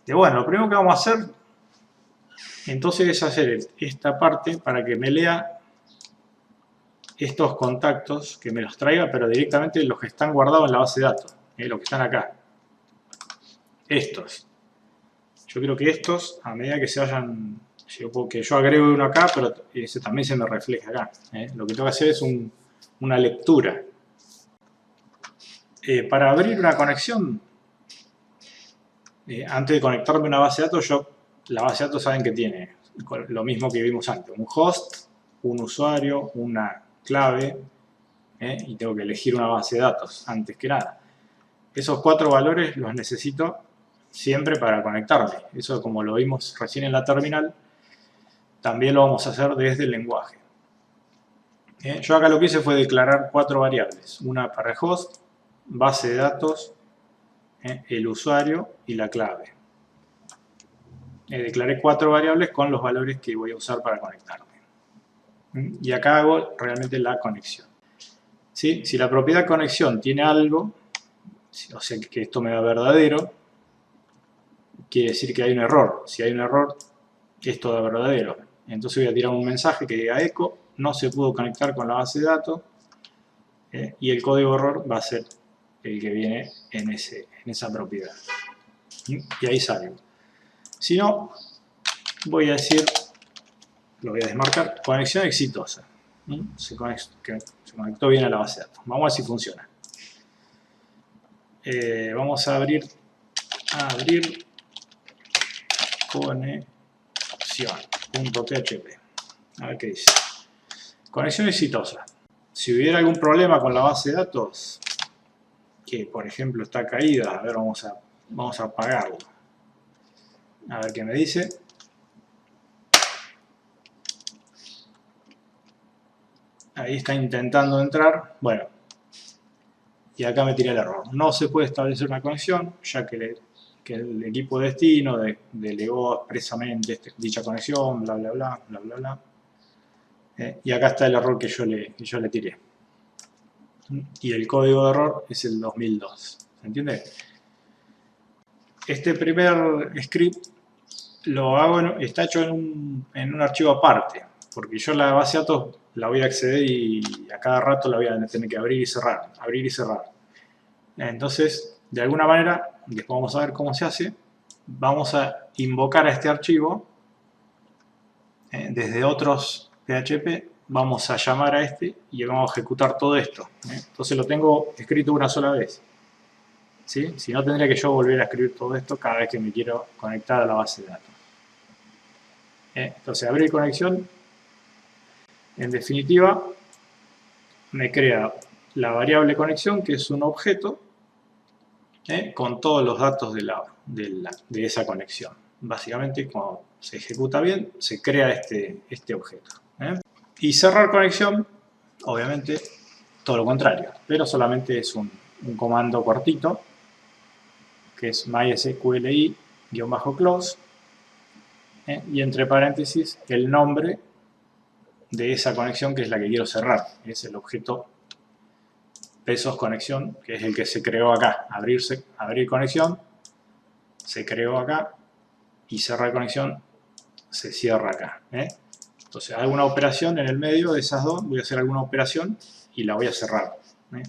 Bueno, lo primero que vamos a hacer entonces es hacer esta parte para que me lea estos contactos, que me los traiga, pero directamente los que están guardados en la base de datos, los que están acá. Estos. Yo creo que estos, a medida que se vayan, que yo agrego uno acá, pero ese también se me refleja acá. Lo que tengo que hacer es una lectura. Para abrir una conexión, antes de conectarme a una base de datos, la base de datos saben que tiene lo mismo que vimos antes, un host, un usuario, una clave, y tengo que elegir una base de datos antes que nada. Esos 4 valores los necesito siempre para conectarme. Eso, como lo vimos recién en la terminal, también lo vamos a hacer desde el lenguaje. Yo acá lo que hice fue declarar 4 variables, una para el host, base de datos, el usuario y la clave. Declaré 4 variables con los valores que voy a usar para conectarme. Y acá hago realmente la conexión. ¿Sí? Si la propiedad conexión tiene algo, o sea que esto me da verdadero, quiere decir que hay un error. Si hay un error, esto da verdadero. Entonces voy a tirar un mensaje que diga echo, no se pudo conectar con la base de datos, y el código error va a ser el que viene en esa propiedad. Y ahí salgo. Si no, voy a decir, lo voy a desmarcar, conexión exitosa. Se conectó bien a la base de datos. Vamos a ver si funciona. Vamos a abrir conexión.php. A ver qué dice. Conexión exitosa. Si hubiera algún problema con la base de datos, que por ejemplo está caída, a ver, vamos a apagarlo. A ver qué me dice. Ahí está intentando entrar. Bueno, y acá me tira el error. No se puede establecer una conexión, ya que el equipo de destino delegó expresamente dicha conexión, bla, bla, bla, bla, bla, bla. Y acá está el error que yo le tiré. Y el código de error es el 2002. ¿Se entiende? Este primer script lo hago está hecho en un archivo aparte, porque yo la base de datos la voy a acceder y a cada rato la voy a tener que abrir y cerrar, abrir y cerrar. Entonces, de alguna manera, después vamos a ver cómo se hace, vamos a invocar a este archivo desde otros PHP, vamos a llamar a este y vamos a ejecutar todo esto. Entonces lo tengo escrito una sola vez. ¿Sí? Si no, tendría que yo volver a escribir todo esto cada vez que me quiero conectar a la base de datos. Entonces, abrir conexión, en definitiva, me crea la variable conexión, que es un objeto, con todos los datos de esa conexión. Básicamente, cuando se ejecuta bien, se crea este objeto. Y cerrar conexión, obviamente, todo lo contrario, pero solamente es un comando cortito, que es mysqli-close, y entre paréntesis el nombre de esa conexión que es la que quiero cerrar. Es el objeto pesos conexión, que es el que se creó acá. Abrir conexión, se creó acá, y cerrar conexión, se cierra acá. Entonces hago una operación en el medio de esas dos, voy a hacer alguna operación y la voy a cerrar.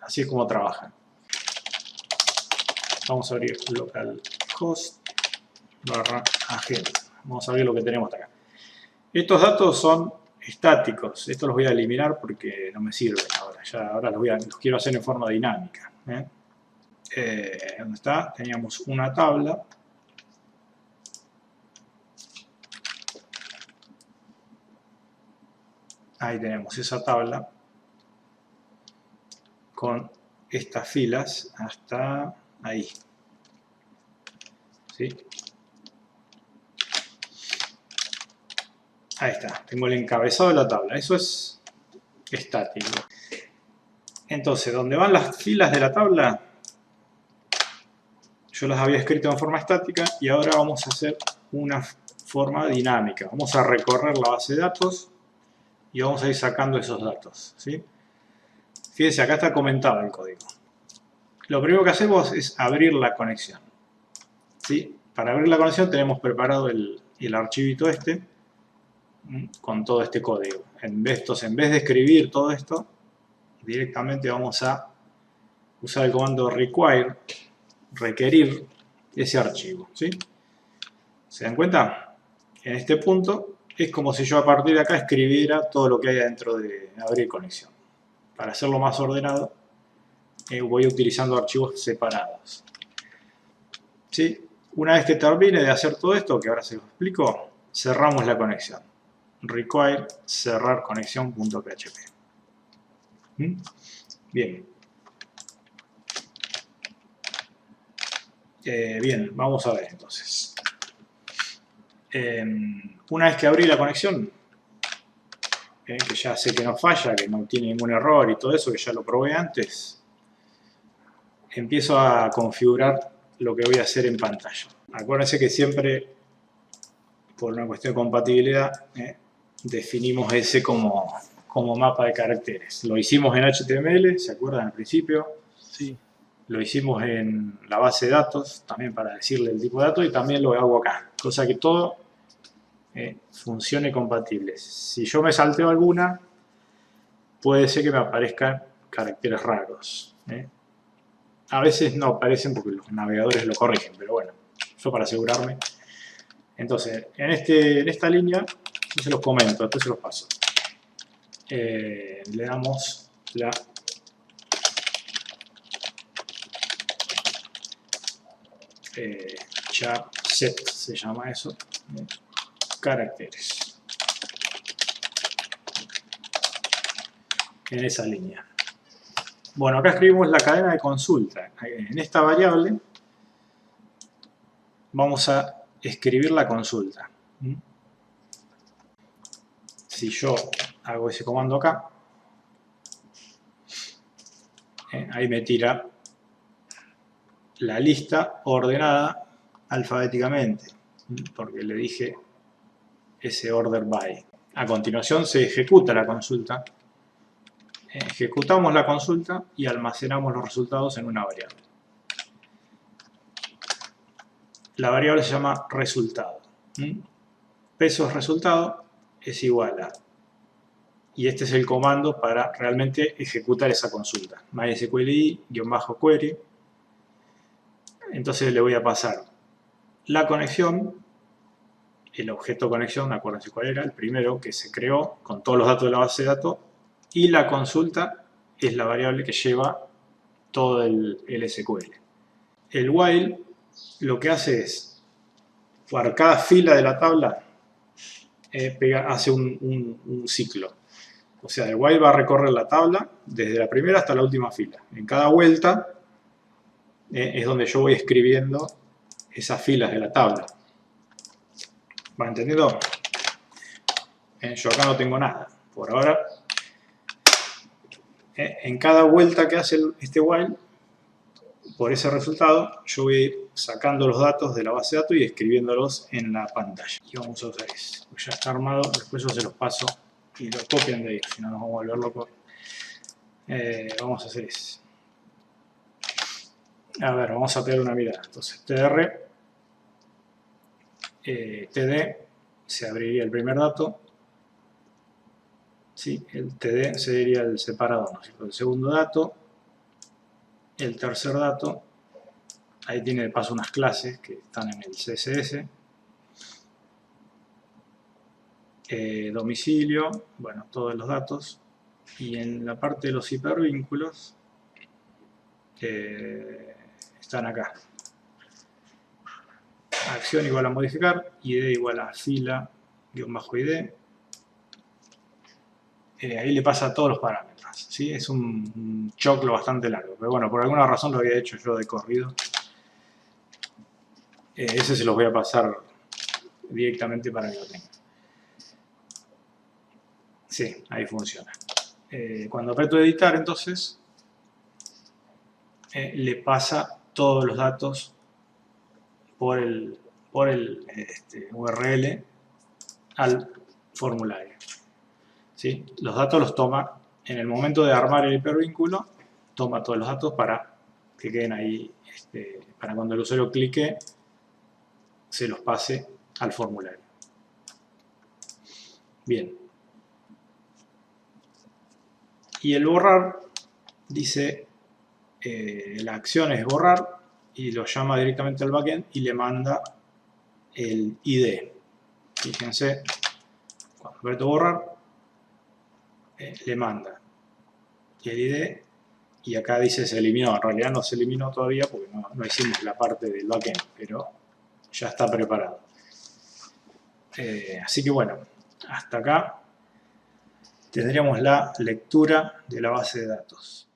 Así es como trabaja. Vamos a abrir localhost /agent. Vamos a ver lo que tenemos acá. Estos datos son estáticos. Estos los voy a eliminar porque no me sirven ahora. Ahora los quiero hacer en forma dinámica. ¿Dónde está? Teníamos una tabla. Ahí tenemos esa tabla con estas filas hasta ahí. ¿Sí? Ahí está, tengo el encabezado de la tabla. Eso es estático. Entonces, donde van las filas de la tabla, yo las había escrito en forma estática y ahora vamos a hacer una forma dinámica. Vamos a recorrer la base de datos y vamos a ir sacando esos datos. ¿Sí? Fíjense, acá está comentado el código. Lo primero que hacemos es abrir la conexión. ¿Sí? para abrir la conexión tenemos preparado el archivito este con todo este código. En vez de escribir todo esto, directamente vamos a usar el comando require, requerir ese archivo, ¿sí? ¿Se dan cuenta? En este punto es como si yo a partir de acá escribiera todo lo que hay dentro de abrir conexión. Para hacerlo más ordenado, voy utilizando archivos separados, ¿sí? Una vez que termine de hacer todo esto, que ahora se lo explico, cerramos la conexión. Require cerrar conexión.php. Bien. Bien, vamos a ver entonces. Una vez que abrí la conexión, que ya sé que no falla, que no tiene ningún error y todo eso, que ya lo probé antes, empiezo a configurar lo que voy a hacer en pantalla. Acuérdense que siempre, por una cuestión de compatibilidad, definimos ese como mapa de caracteres. Lo hicimos en HTML, ¿se acuerdan al principio? Sí. Lo hicimos en la base de datos, también para decirle el tipo de datos, y también lo hago acá. Cosa que todo funcione compatible. Si yo me salteo alguna, puede ser que me aparezcan caracteres raros. A veces no aparecen porque los navegadores lo corrigen, pero bueno, yo para asegurarme. Entonces, en esta línea, yo se los comento, después se los paso. Le damos la char set, se llama eso, caracteres. En esa línea. Bueno, acá escribimos la cadena de consulta. En esta variable vamos a escribir la consulta. Si yo hago ese comando acá, ahí me tira la lista ordenada alfabéticamente, porque le dije ese order by. A continuación se ejecuta la consulta. Ejecutamos la consulta y almacenamos los resultados en una variable. La variable se llama resultado. Pesos resultado es igual a, y este es el comando para realmente ejecutar esa consulta. MySQLi-query. Entonces le voy a pasar la conexión, el objeto conexión, acuérdense cuál era, el primero que se creó con todos los datos de la base de datos, y la consulta es la variable que lleva todo el SQL. El while lo que hace es, por cada fila de la tabla, hace un ciclo. O sea, el while va a recorrer la tabla desde la primera hasta la última fila. En cada vuelta es donde yo voy escribiendo esas filas de la tabla. ¿Va entendiendo? Yo acá no tengo nada. Por ahora, en cada vuelta que hace este while, por ese resultado, yo voy a ir sacando los datos de la base de datos y escribiéndolos en la pantalla. Y vamos a usar eso. Ya está armado, después yo se los paso y lo copian de ahí, si no nos vamos a volver locos. Vamos a hacer eso. A ver, vamos a pegar una mirada. Entonces, tr, td, se abriría el primer dato. Sí, el td sería el separador, ¿no es cierto? El segundo dato, el tercer dato, ahí tiene de paso unas clases que están en el CSS. Domicilio, bueno, todos los datos. Y en la parte de los hipervínculos, están acá. Acción igual a modificar, id igual a fila, _id. Ahí le pasa a todos los parámetros, ¿sí? Es un choclo bastante largo, pero bueno, por alguna razón lo había hecho yo de corrido. Ese se los voy a pasar directamente para que lo tengan. Sí, ahí funciona. Cuando aprieto editar, entonces, le pasa todos los datos por el URL al formulario. ¿Sí? Los datos los toma en el momento de armar el hipervínculo, toma todos los datos para que queden ahí, para cuando el usuario clique, se los pase al formulario. Bien. Y el borrar dice, la acción es borrar y lo llama directamente al backend y le manda el ID. Fíjense, cuando aprieto borrar, le manda el ID y acá dice se eliminó. En realidad no se eliminó todavía porque no hicimos la parte del backend, pero ya está preparado. Así que bueno, hasta acá tendríamos la lectura de la base de datos.